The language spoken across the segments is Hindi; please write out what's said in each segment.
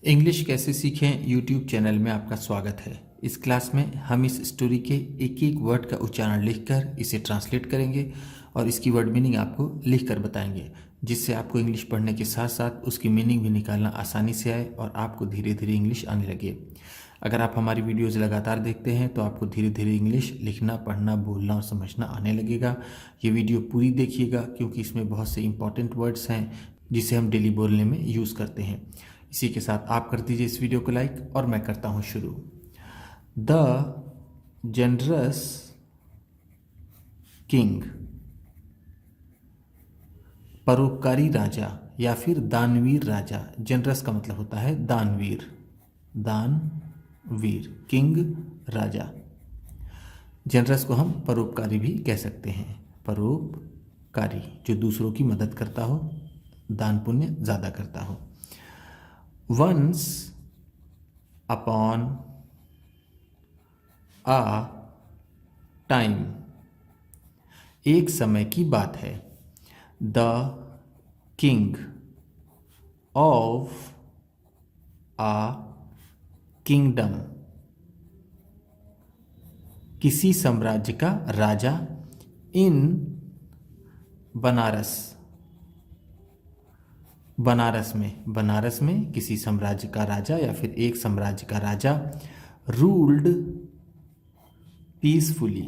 इंग्लिश कैसे सीखें यूट्यूब चैनल में आपका स्वागत है। इस क्लास में हम इस स्टोरी के एक एक वर्ड का उच्चारण लिखकर इसे ट्रांसलेट करेंगे और इसकी वर्ड मीनिंग आपको लिखकर बताएंगे, जिससे आपको इंग्लिश पढ़ने के साथ साथ उसकी मीनिंग भी निकालना आसानी से आए और आपको धीरे धीरे इंग्लिश आने लगे। अगर आप हमारी वीडियोज़ लगातार देखते हैं तो आपको धीरे धीरे इंग्लिश लिखना, पढ़ना, बोलना और समझना आने लगेगा। ये वीडियो पूरी देखिएगा क्योंकि इसमें बहुत से इंपॉर्टेंट वर्ड्स हैं जिसे हम डेली बोलने में यूज़ करते हैं। इसी के साथ आप कर दीजिए इस वीडियो को लाइक और मैं करता हूँ शुरू। द जनरस किंग, परोपकारी राजा या फिर दानवीर राजा। जनरस का मतलब होता है दानवीर, दानवीर, किंग राजा। जनरस को हम परोपकारी भी कह सकते हैं। परोपकारी जो दूसरों की मदद करता हो, दान पुण्य ज़्यादा करता हो। Once upon a time, एक समय की बात है। The king of a kingdom, किसी साम्राज्य का राजा। In बनारस, बनारस में किसी साम्राज्य का राजा या फिर एक साम्राज्य का राजा। रूल्ड पीसफुली,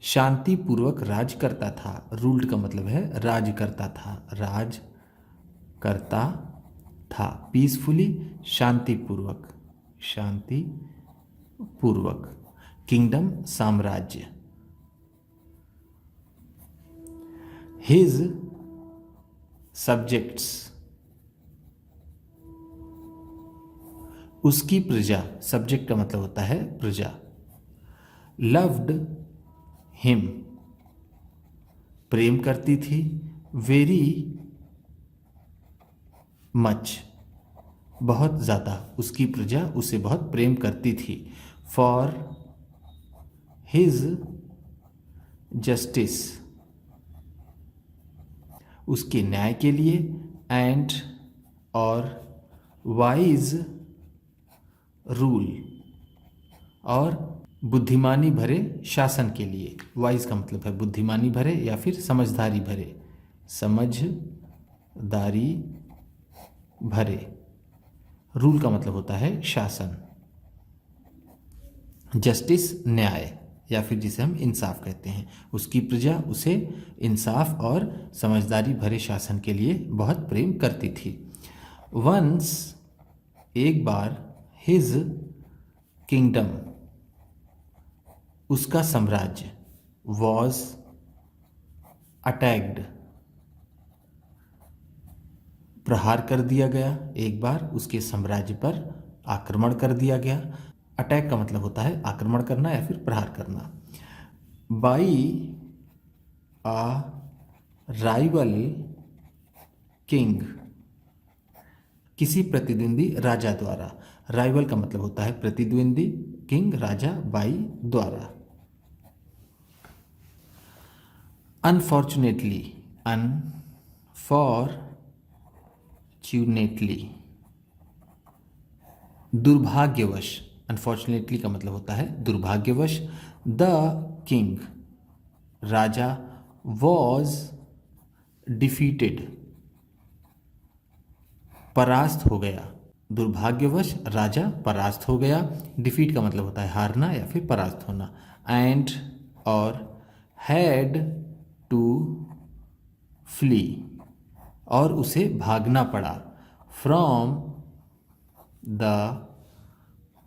शांतिपूर्वक राज करता था। रूल्ड का मतलब है राज करता था, राज करता था। पीसफुली शांतिपूर्वक, किंगडम साम्राज्य। His subjects, उसकी प्रजा। सब्जेक्ट का मतलब होता है प्रजा। Loved him, प्रेम करती थी। Very much, बहुत ज़्यादा। उसकी प्रजा उसे बहुत प्रेम करती थी। For his justice, उसके न्याय के लिए। एंड और वाइज रूल, और बुद्धिमानी भरे शासन के लिए। वाइज का मतलब है बुद्धिमानी भरे या फिर समझदारी भरे, समझदारी भरे। रूल का मतलब होता है शासन। जस्टिस न्याय या फिर जिसे हम इंसाफ कहते हैं। उसकी प्रजा उसे इंसाफ और समझदारी भरे शासन के लिए बहुत प्रेम करती थी। वंस, एक बार। हिज किंगडम, उसका साम्राज्य। वॉज अटैक्ड, प्रहार कर दिया गया। एक बार उसके साम्राज्य पर आक्रमण कर दिया गया। अटैक का मतलब होता है आक्रमण करना या फिर प्रहार करना। बाई आ राइवल किंग, किसी प्रतिद्वंदी राजा द्वारा। राइवल का मतलब होता है प्रतिद्वंदी, किंग राजा, बाई द्वारा। अनफॉर्चुनेटली, दुर्भाग्यवश। अनफॉर्चुनेटली का मतलब होता है दुर्भाग्यवश। The king, Raja. Was defeated, परास्त हो गया। दुर्भाग्यवश राजा परास्त हो गया। डिफीट का मतलब होता है हारना या फिर परास्त होना। एंड और हैड टू फ्ली, और उसे भागना पड़ा। फ्रॉम द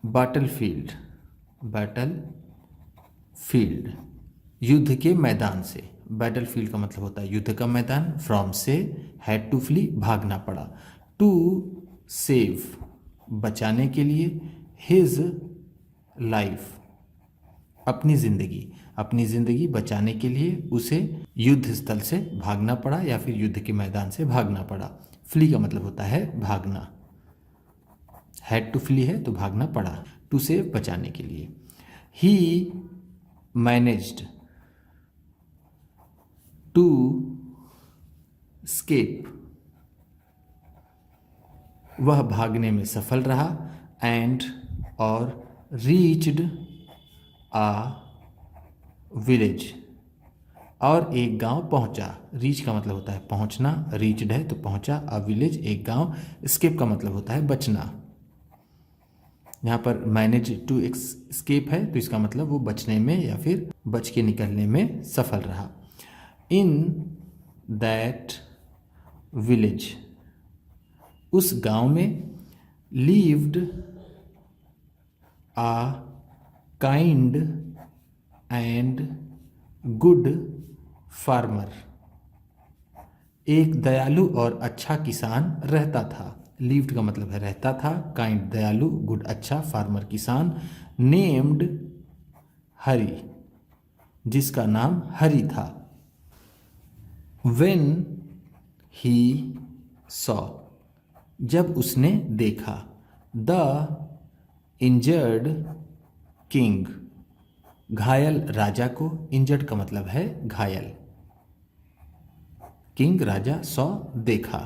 बैटलफील्ड, युद्ध के मैदान से। बैटलफील्ड का मतलब होता है युद्ध का मैदान। फ्रॉम से, हैड टू फ्ली, भागना पड़ा। टू सेव, बचाने के लिए। हिज लाइफ, अपनी जिंदगी बचाने के लिए उसे युद्ध स्थल से भागना पड़ा या फिर युद्ध के मैदान से भागना पड़ा। फ्ली का मतलब होता है भागना। हैड टू फ्ली है तो भागना पड़ा। टू सेव, बचाने के लिए। ही मैनेज्ड टू स्केप, वह भागने में सफल रहा, एंड और रीच्ड आ विलेज, और एक गांव पहुंचा। रीच का मतलब होता है पहुंचना, रीच्ड है तो पहुंचा, अ विलेज एक गांव, एस्केप का मतलब होता है बचना। यहाँ पर मैनेज टू एस्केप है तो इसका मतलब वो बचने में या फिर बच के निकलने में सफल रहा। इन दैट विलेज, उस गांव में, lived a kind and good farmer, एक दयालु और अच्छा किसान रहता था। lived का मतलब है रहता था, kind दयालु, good अच्छा, farmer किसान, named हरि जिसका नाम हरि था। when he saw, जब उसने देखा, द इंजर्ड किंग, घायल राजा को, इंजर्ड का मतलब है घायल, किंग राजा, सॉ देखा।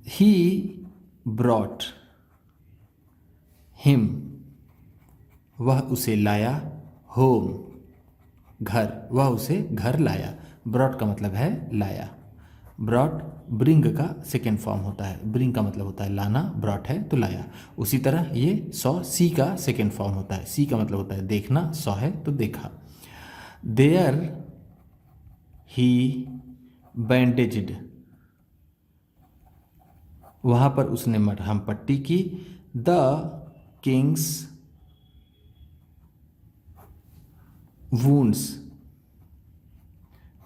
ही ब्रॉट हिम, वह उसे लाया, होम घर, वह उसे घर लाया। ब्रॉट का मतलब है लाया। ब्रॉट ब्रिंग का सेकेंड फॉर्म होता है, ब्रिंग का मतलब होता है लाना, ब्रॉट है तो लाया। उसी तरह ये सॉ सी का सेकेंड फॉर्म होता है, सी का मतलब होता है देखना, सॉ है तो देखा। देयर ही बैंडेज्ड, वहाँ पर उसने मरहम पट्टी की। द किंग्स वूंड्स,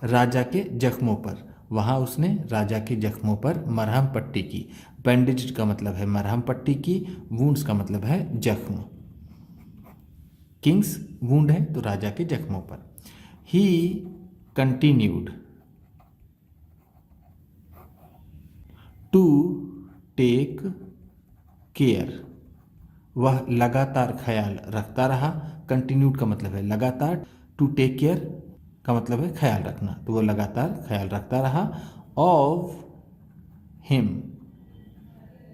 राजा के जख्मों पर, वहाँ उसने राजा के जख्मों पर मरहम पट्टी की। बैंडेज का मतलब है मरहम पट्टी की, वूंड्स का मतलब है जख्म। किंग्स वूंड है तो राजा के जख्मों पर। He continued to take care, वह लगातार ख्याल रखता रहा। कंटिन्यूड का मतलब है लगातार, टू टेक केयर का मतलब है ख्याल रखना, तो वो लगातार ख्याल रखता रहा। ऑफ हिम,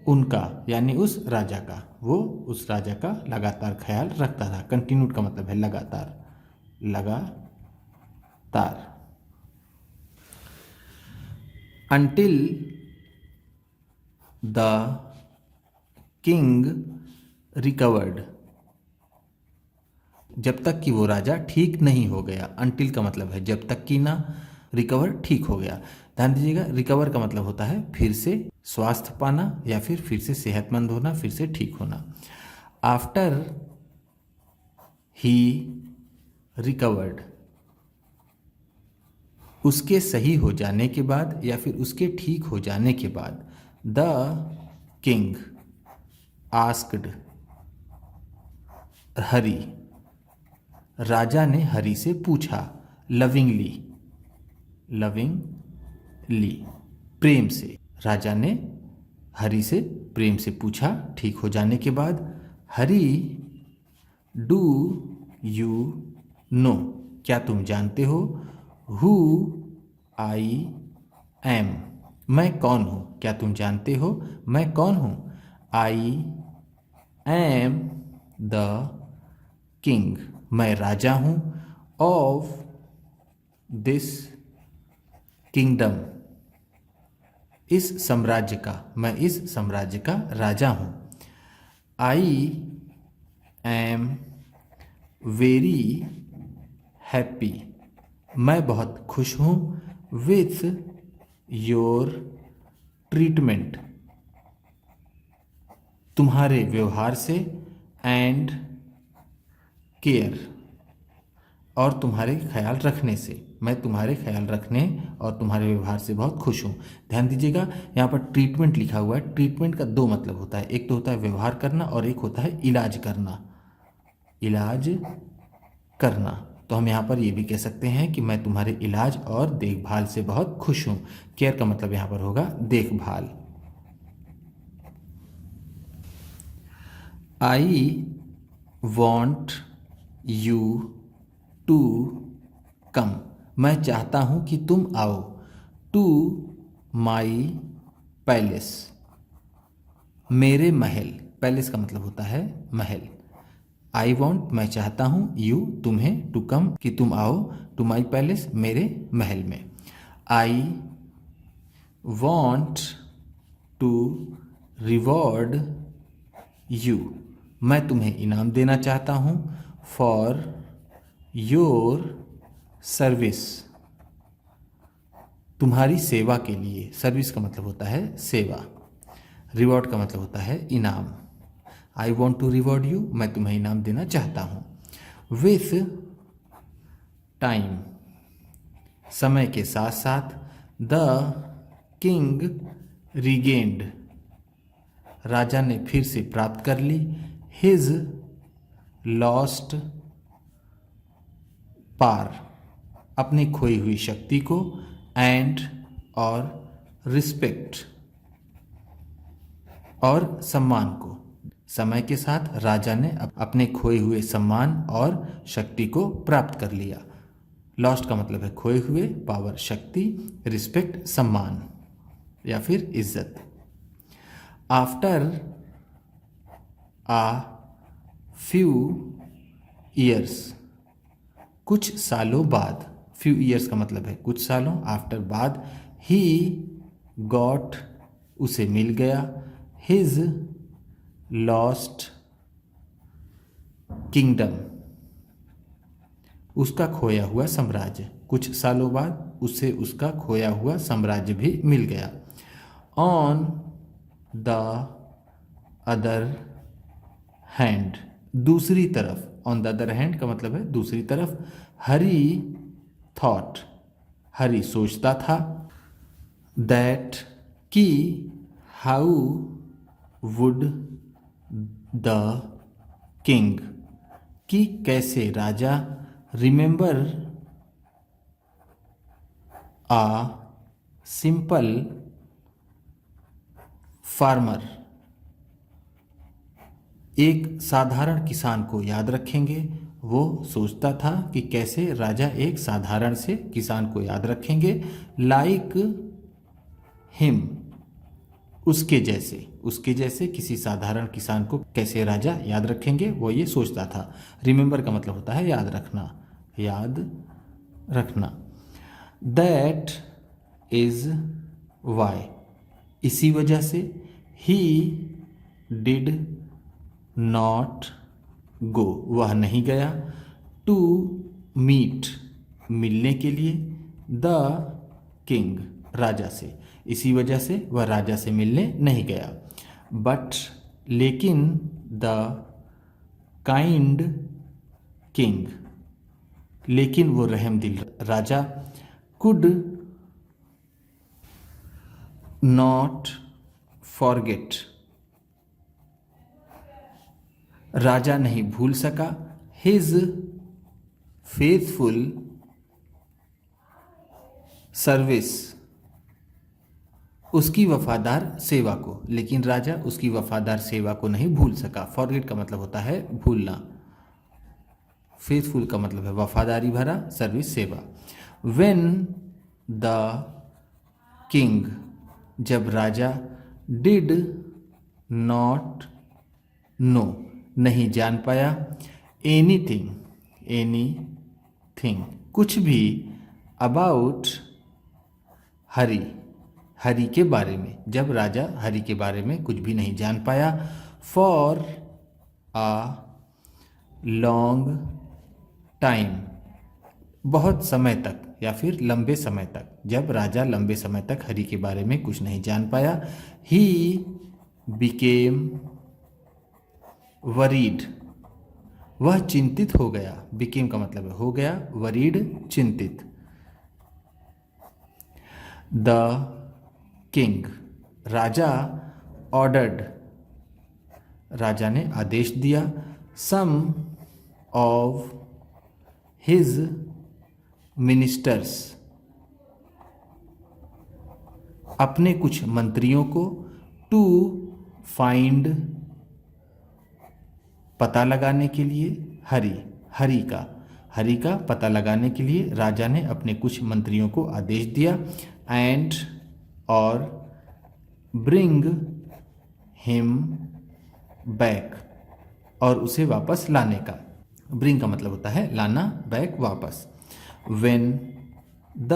उनका यानी उस राजा का, वो उस राजा का लगातार ख्याल रखता रहा। कंटिन्यूड का मतलब है लगातार, लगातार। अंटिल द किंग रिकवर्ड, जब तक कि वो राजा ठीक नहीं हो गया। अंटिल का मतलब है जब तक कि ना, रिकवर ठीक हो गया। ध्यान दीजिएगा, रिकवर का मतलब होता है फिर से स्वास्थ्य पाना या फिर से सेहतमंद होना, फिर से ठीक होना। आफ्टर ही रिकवर्ड, उसके सही हो जाने के बाद या फिर उसके ठीक हो जाने के बाद। द किंग आस्क्ड हरि, राजा ने हरि से पूछा। लविंगली, लविंगली प्रेम से, राजा ने हरि से प्रेम से पूछा ठीक हो जाने के बाद। हरि डू यू नो, क्या तुम जानते हो। हु आई एम, मैं कौन हूँ, क्या तुम जानते हो मैं कौन हूँ। आई एम द किंग, मैं राजा हूँ। ऑफ दिस किंगडम, इस साम्राज्य का, मैं इस साम्राज्य का राजा हूँ। आई एम वेरी हैप्पी, मैं बहुत खुश हूँ। विथ योर ट्रीटमेंट, तुम्हारे व्यवहार से। एंड केयर, और तुम्हारे ख्याल रखने से, मैं तुम्हारे ख्याल रखने और तुम्हारे व्यवहार से बहुत खुश हूँ। ध्यान दीजिएगा, यहाँ पर ट्रीटमेंट लिखा हुआ है। ट्रीटमेंट का दो मतलब होता है, एक तो होता है व्यवहार करना और एक होता है इलाज करना। इलाज करना, तो हम यहाँ पर ये भी कह सकते हैं कि मैं तुम्हारे इलाज और देखभाल से बहुत खुश हूँ। केयर का मतलब यहाँ पर होगा देखभाल। I want you to come, मैं चाहता हूँ कि तुम आओ। टू माई पैलेस, मेरे महल, पैलेस का मतलब होता है महल। आई वॉन्ट, मैं चाहता हूँ, यू, तुम्हें, टू कम, कि तुम आओ, टू माई पैलेस, मेरे महल में। I want to reward you, मैं तुम्हें इनाम देना चाहता हूँ, फॉर योर सर्विस, तुम्हारी सेवा के लिए। सर्विस का मतलब होता है सेवा, रिवॉर्ड का मतलब होता है इनाम। I want to reward you, मैं तुम्हें इनाम देना चाहता हूँ। विथ टाइम, समय के साथ साथ, द किंग रिगेन्ड, राजा ने फिर से प्राप्त कर ली, हिज लॉस्ट पार, अपनी खोई हुई शक्ति को, एंड और रिस्पेक्ट, और सम्मान को। समय के साथ राजा ने अपने खोए हुए सम्मान और शक्ति को प्राप्त कर लिया। लॉस्ट का मतलब है खोए हुए, पावर शक्ति, रिस्पेक्ट सम्मान या फिर इज्जत। आफ्टर आ फ्यू ईयर्स, कुछ सालों बाद, फ्यू ईयर्स का मतलब है कुछ सालों, आफ्टर बाद, ही गॉट, उसे मिल गया, हिज लॉस्ट किंगडम, उसका खोया हुआ साम्राज्य। कुछ सालों बाद उसे उसका खोया हुआ साम्राज्य भी मिल गया। ऑन द अदर हैंड, दूसरी तरफ, ऑन द अदर हैंड का मतलब है दूसरी तरफ, हरी थॉट, हरी सोचता था, दैट, कि, हाउ वुड द किंग, कि कैसे राजा, रिमेंबर आ सिंपल फार्मर, एक साधारण किसान को याद रखेंगे। वो सोचता था कि कैसे राजा एक साधारण से किसान को याद रखेंगे। लाइक हिम, उसके जैसे किसी साधारण किसान को कैसे राजा याद रखेंगे, वो ये सोचता था। रिमेंबर का मतलब होता है याद रखना। दैट इज वाई, इसी वजह से, ही डिड नॉट गो, वह नहीं गया, टू मीट, मिलने के लिए, द किंग, राजा से, इसी वजह से वह राजा से मिलने नहीं गया। बट, लेकिन, द काइंड किंग, लेकिन वो रहमदिल राजा, कुड नॉट फॉरगेट, राजा नहीं भूल सका, हिज फेथफुल सर्विस, उसकी वफादार सेवा को। लेकिन राजा उसकी वफादार सेवा को नहीं भूल सका। फॉरगेट का मतलब होता है भूलना, फेथफुल का मतलब है वफादारी भरा, सर्विस सेवा। व्हेन द किंग, जब राजा, डिड नॉट नो, नहीं जान पाया, एनीथिंग, कुछ भी, अबाउट हरि के बारे में, जब राजा हरि के बारे में कुछ भी नहीं जान पाया। फॉर आ लॉन्ग टाइम, बहुत समय तक या फिर लंबे समय तक, जब राजा लंबे समय तक हरि के बारे में कुछ नहीं जान पाया। ही बिकेम वरीड, वह चिंतित हो गया। बिकेम का मतलब है हो गया, वरीड चिंतित। द किंग, राजा, ऑर्डर्ड, राजा ने आदेश दिया, सम ऑफ हिज मिनिस्टर्स, अपने कुछ मंत्रियों को, टू फाइंड, पता लगाने के लिए, हरि का पता लगाने के लिए राजा ने अपने कुछ मंत्रियों को आदेश दिया। एंड, और, ब्रिंग हिम बैक, और उसे वापस लाने का। ब्रिंग का मतलब होता है लाना, बैक वापस। व्हेन द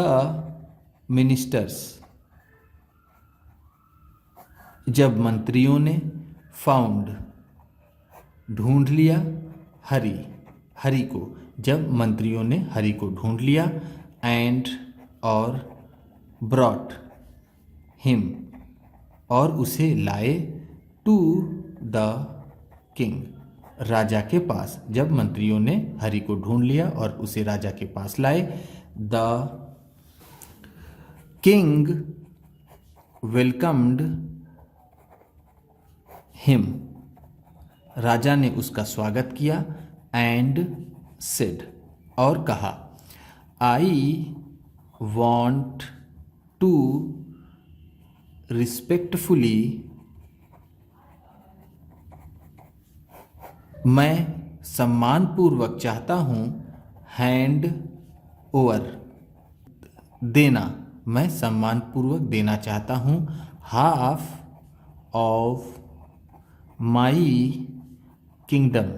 मिनिस्टर्स, जब मंत्रियों ने, फाउंड ढूंढ लिया, हरी हरी को, जब मंत्रियों ने हरी को ढूंढ लिया, एंड और ब्रॉट हिम, और उसे लाए, टू द किंग, राजा के पास। जब मंत्रियों ने हरी को ढूंढ लिया और उसे राजा के पास लाए, द किंग वेलकम्ड हिम, राजा ने उसका स्वागत किया, एंड सेड, और कहा, आई वॉन्ट टू रिस्पेक्टफुली, मैं सम्मानपूर्वक चाहता हूँ, हैंड ओवर देना, मैं सम्मानपूर्वक देना चाहता हूँ, हाफ ऑफ माई किंगडम,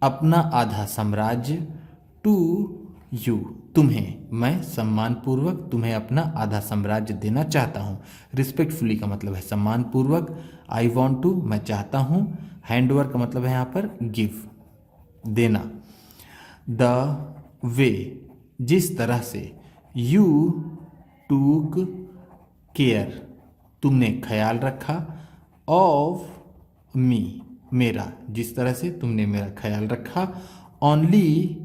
अपना आधा साम्राज्य, टू यू, तुम्हें, मैं सम्मानपूर्वक तुम्हें अपना आधा साम्राज्य देना चाहता हूँ। रिस्पेक्टफुली का मतलब है सम्मानपूर्वक, आई वॉन्ट टू मैं चाहता हूँ, हैंड ओवर का मतलब है यहाँ पर गिव देना, द वे जिस तरह से, यू टूक केयर तुमने ख्याल रखा, ऑफ मी मेरा जिस तरह से तुमने मेरा ख्याल रखा, ओनली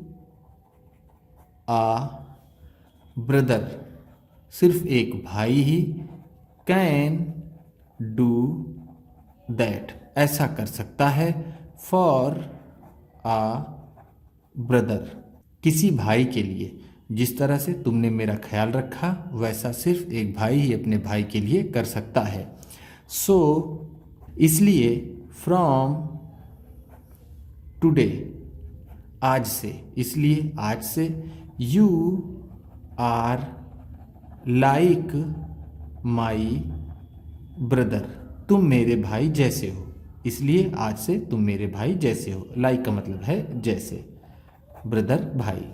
आ ब्रदर सिर्फ एक भाई ही, कैन डू दैट ऐसा कर सकता है, फॉर आ ब्रदर किसी भाई के लिए, जिस तरह से तुमने मेरा ख्याल रखा वैसा सिर्फ एक भाई ही अपने भाई के लिए कर सकता है। सो इसलिए, फ्रॉम टुडे आज से, इसलिए आज से, you are like my brother तुम मेरे भाई जैसे हो, इसलिए आज से तुम मेरे भाई जैसे हो। लाइक का मतलब है जैसे, ब्रदर भाई।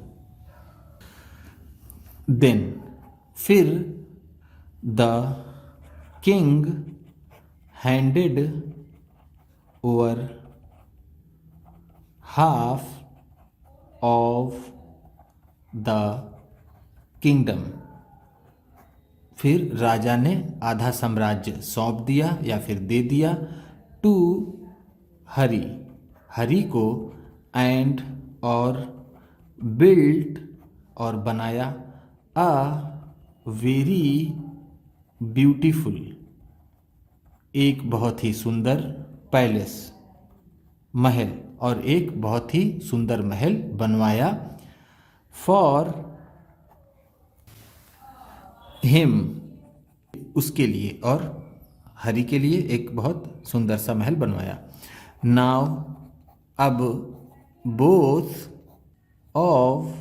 देन फिर, the king handed over half of the kingdom, फिर राजा ने आधा साम्राज्य सौंप दिया या फिर दे दिया, टू हरी हरी को, एंड और बिल्ट और बनाया, अ वेरी ब्यूटीफुल एक बहुत ही सुंदर, पैलेस महल और एक बहुत ही सुंदर महल बनवाया, फॉर हिम उसके लिए, और हरि के लिए एक बहुत सुंदर सा महल बनवाया। नाउ अब, बोथ ऑफ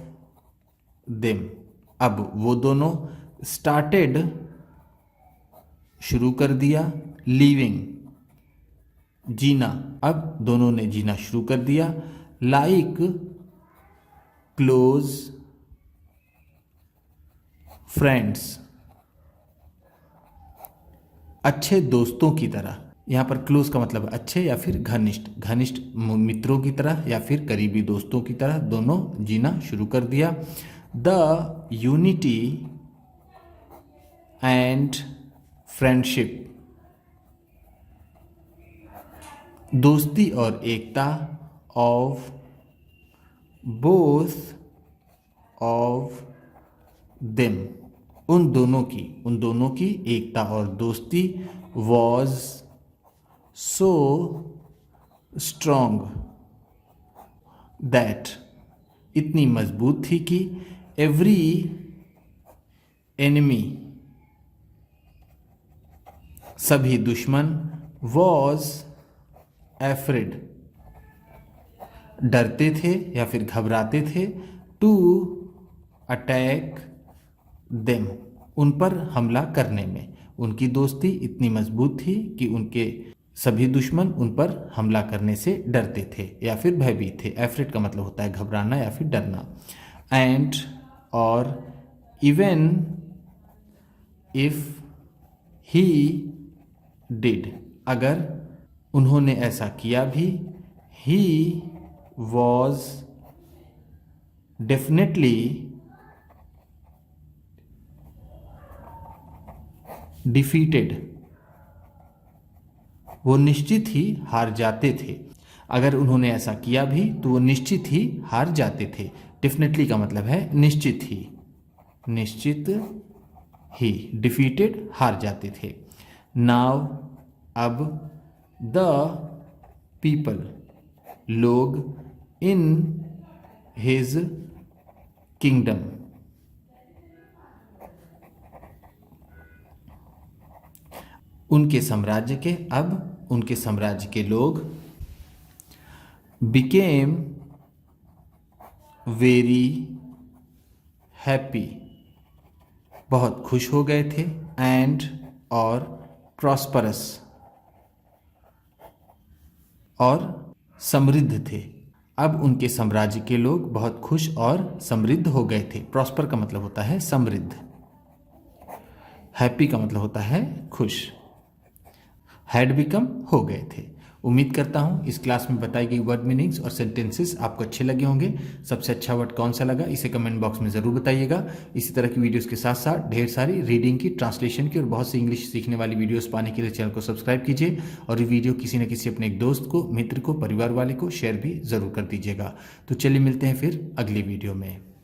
देम अब वो दोनों, स्टार्टेड शुरू कर दिया, लिविंग जीना अब दोनों ने जीना शुरू कर दिया, लाइक क्लोज फ्रेंड्स अच्छे दोस्तों की तरह। यहाँ पर क्लोज का मतलब अच्छे या फिर घनिष्ठ, घनिष्ठ मित्रों की तरह या फिर करीबी दोस्तों की तरह दोनों जीना शुरू कर दिया। द यूनिटी एंड फ्रेंडशिप दोस्ती और एकता, ऑफ बोथ ऑफ देम उन दोनों की एकता और दोस्ती, वॉज सो स्ट्रॉन्ग दैट इतनी मजबूत थी कि, एवरी एनिमी सभी दुश्मन, वॉज एफ्रेड डरते थे या फिर घबराते थे, टू अटैक देम उन पर हमला करने में। उनकी दोस्ती इतनी मजबूत थी कि उनके सभी दुश्मन उन पर हमला करने से डरते थे या फिर भयभीत थे। एफ्रेड का मतलब होता है घबराना या फिर डरना। एंड और इवन इफ ही डिड, अगर उन्होंने ऐसा किया भी, ही वॉज डेफिनेटली डिफीटेड, वो निश्चित ही हार जाते थे। अगर उन्होंने ऐसा किया भी तो वो निश्चित ही हार जाते थे। डेफिनेटली का मतलब है निश्चित ही, निश्चित ही, डिफीटेड हार जाते थे। नाउ अब, द पीपल, लोग, इन हिज किंगडम, उनके साम्राज्य के, अब उनके साम्राज्य के लोग, बिकेम वेरी हैप्पी, बहुत खुश हो गए थे, एंड और प्रॉस्परस, और समृद्ध थे। अब उनके साम्राज्य के लोग बहुत खुश और समृद्ध हो गए थे। प्रॉस्पर का मतलब होता है समृद्ध, हैप्पी का मतलब होता है खुश, हैड बिकम हो गए थे। उम्मीद करता हूँ इस क्लास में बताई गई वर्ड मीनिंग्स और सेंटेंसेस आपको अच्छे लगे होंगे। सबसे अच्छा वर्ड कौन सा लगा इसे कमेंट बॉक्स में ज़रूर बताइएगा। इसी तरह की वीडियोस के साथ साथ ढेर सारी रीडिंग की, ट्रांसलेशन की और बहुत सी इंग्लिश सीखने वाली वीडियोस पाने के लिए चैनल को सब्सक्राइब कीजिए और ये वीडियो किसी न किसी अपने एक दोस्त को, मित्र को, परिवार वाले को शेयर भी ज़रूर कर दीजिएगा। तो चलिए मिलते हैं फिर अगली वीडियो में।